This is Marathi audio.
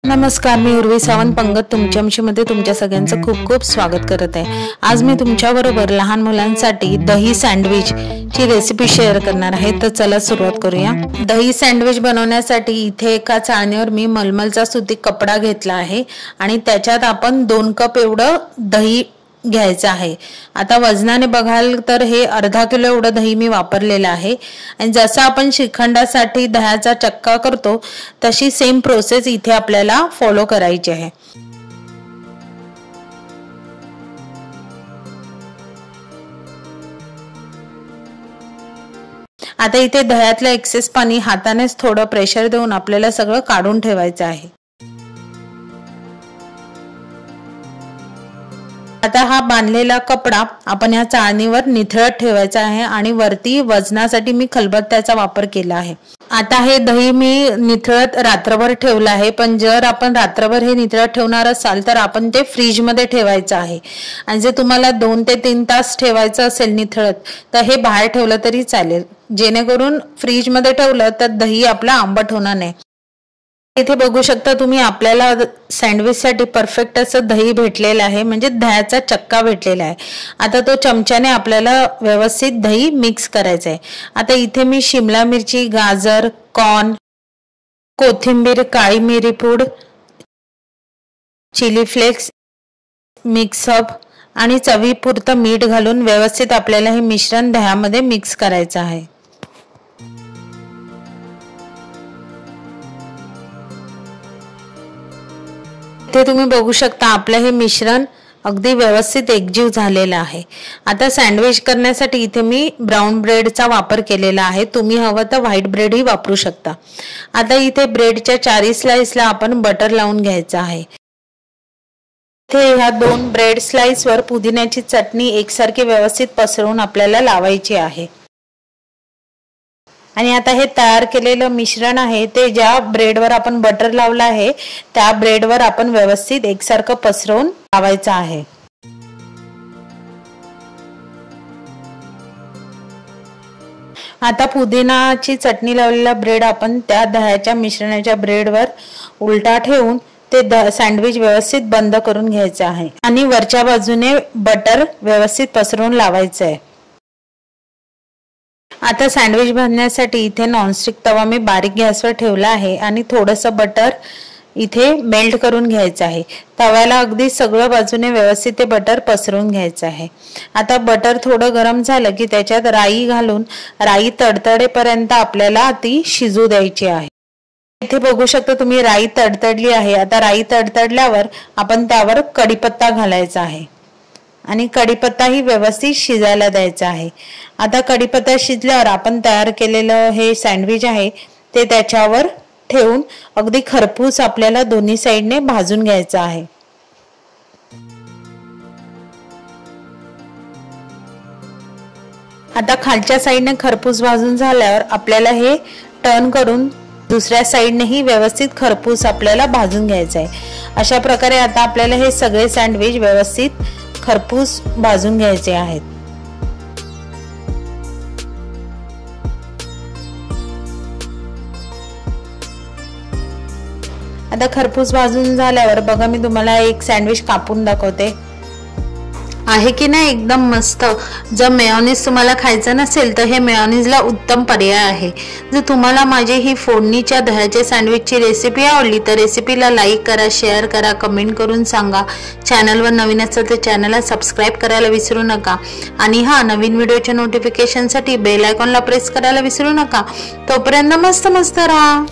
नमस्कार, मी उर्वी सावंत पंगत तुमच्यामध्ये तुमच्या सगळ्यांचं खूप खूप स्वागत करत आहे। आज मी तुमच्याबरोबर लहान मुलांसाठी दही सँडविच ची रेसिपी शेअर करणार आहे। तर चला सुरुवात करूया। दही सँडविच बनवण्यासाठी इथे एका चाळणीवर मी मलमलचा सुती कपडा घेतला आहे आणि त्याच्यात आपण 2 कप एवढं दही घ्यायचं आहे। आता वजनाने बघाल तर हे अर्धा किलो एवढं दही मी वापरलेलं आहे आणि जसं आपण श्रीखंडासाठी दह्याचा चक्का करतो तशी सेम प्रोसेस इथे आपल्याला फॉलो करायची आहे। आता इथे दह्यातलं एक्सेस पाणी हातानेच थोडं प्रेशर देऊन आपल्याला सगळं काढून ठेवायचं आहे। आता हा बांधलेला कपडा आपण या चाळणीवर निथळत ठेवायचा आहे आणि वरती वजनासाठी मी खलबत्त्याचा वापर केला आहे। आता हे दही मी निथळत रात्रभर ठेवलं आहे, पण जर आपण रात्रभर हे निथळत ठेवणार असाल तर आपण ते फ्रीज मध्ये ठेवायचं आहे आणि जर तुम्हाला 2 ते 3 तास ठेवायचं असेल निथळत तर हे बाहेर ठेवलं तरी चालेल, जेणेकरून फ्रीज मध्ये ठेवलं तर दही आपलं आंबट होणार नाही। इथे बघू शकता तुम्ही आपल्याला सँडविच साठी परफेक्ट असं दही भेटलेलं आहे, म्हणजे दह्याचा चक्का भेटलेला आहे। आता तो चमच्याने आपल्याला व्यवस्थित दही मिक्स करायचं आहे। आता इथे मी शिमला मिरची, गाजर, कॉर्न, कोथिंबीर, काळी मिरी पूड, चिली फ्लेक्स, मिक्सअप आणि चवीपुरतं मीठ घालून व्यवस्थित आपल्याला हे मिश्रण दह्यामध्ये मिक्स करायचं आहे। इथे तुम्ही बघू शकता आपलं हे मिश्रण अगदी व्यवस्थित एकजीव झालेलं आहे। आता सँडविच करण्यासाठी इथे मी ब्राउन ब्रेडचा वापर केलेला आहे, तुम्ही हवं तर व्हाईट ब्रेड ही वापरू शकता। आता इथे ब्रेडच्या 4 स्लाइसला आपण बटर लावून घ्यायचं आहे। इथे ह्या 2 ब्रेड स्लाइसवर पुदिन्याची चटणी एकसारखी व्यवस्थित पसरवून आपल्याला लावायची आहे आणि आता हे तयार केलेलं मिश्रण आहे ते ज्या ब्रेडवर आपण बटर लावलं आहे त्या ब्रेडवर आपण व्यवस्थित एकसारखं पसरवून लावायचं आहे। आता पुदिनाची चटणी लावलेला ब्रेड आपण त्या दह्याच्या मिश्रणाच्या ब्रेडवर उलटा ठेवून ते सँडविच व्यवस्थित बंद करून घ्यायचे आहे आणि वरच्या बाजूने बटर व्यवस्थित पसरवून लावायचं आहे। आता सँडविच बनवण्यासाठी इथे नॉनस्टिक तवा मी बारीक गॅसवर ठेवला आहे आणि थोडंसं बटर इथे मेल्ट करून घ्यायचं आहे। तव्याला अगदी सगळं बाजूने व्यवस्थित ते बटर पसरवून घ्यायचं आहे। आता बटर थोडं गरम झालं की त्याच्यात राई घालून राई तडतडेपर्यंत आपल्याला ती शिजू द्यायची आहे। इथे बघू शकता तुम्ही राई तडतडली आहे। आता राई तडतडल्यावर आपण त्यावर कढीपत्ता घालायचा आहे आणि कढीपत्ता ही व्यवस्थित शिजायला द्यायचा आहे। आता कढीपत्ता शिजल्यावर आपण तयार केलेलं हे सँडविच आहे ते त्याच्यावर ठेवून अगदी खरपूस आपल्याला दोन्ही साइडने भाजून घ्यायचं आहे। आता खालच्या साइडने खरपूस भाजून झाल्यावर आपल्याला हे टर्न करून दुसऱ्या साइडनेही व्यवस्थित खरपूस आपल्याला भाजून घ्यायचं आहे। अशा प्रकारे आता आपल्याला हे सगळे सँडविच व्यवस्थित खरपूस भाजून घ्यायचे आहेत। आता खरपूस भाजून झाल्यावर बघा मी तुम्हाला एक सँडविच कापून दाखवते, आहे की नाही एकदम मस्त। जर मेयोनीज तुम्हाला खायचं नसेल तर हे मेयोनीजला उत्तम पर्याय आहे। जर तुम्हाला माझी ही फोडणीच्या दह्याच्या सँडविचची रेसिपी आवडली तर रेसिपीला लाईक करा, शेअर करा, कमेंट करून सांगा। चॅनलवर नवीन असेल तर चॅनलला सबस्क्राईब करायला विसरू नका आणि नवीन व्हिडिओच्या नोटिफिकेशनसाठी बेल आयकॉनला प्रेस करायला विसरू नका। तोपर्यंत मस्त मस्त राहा।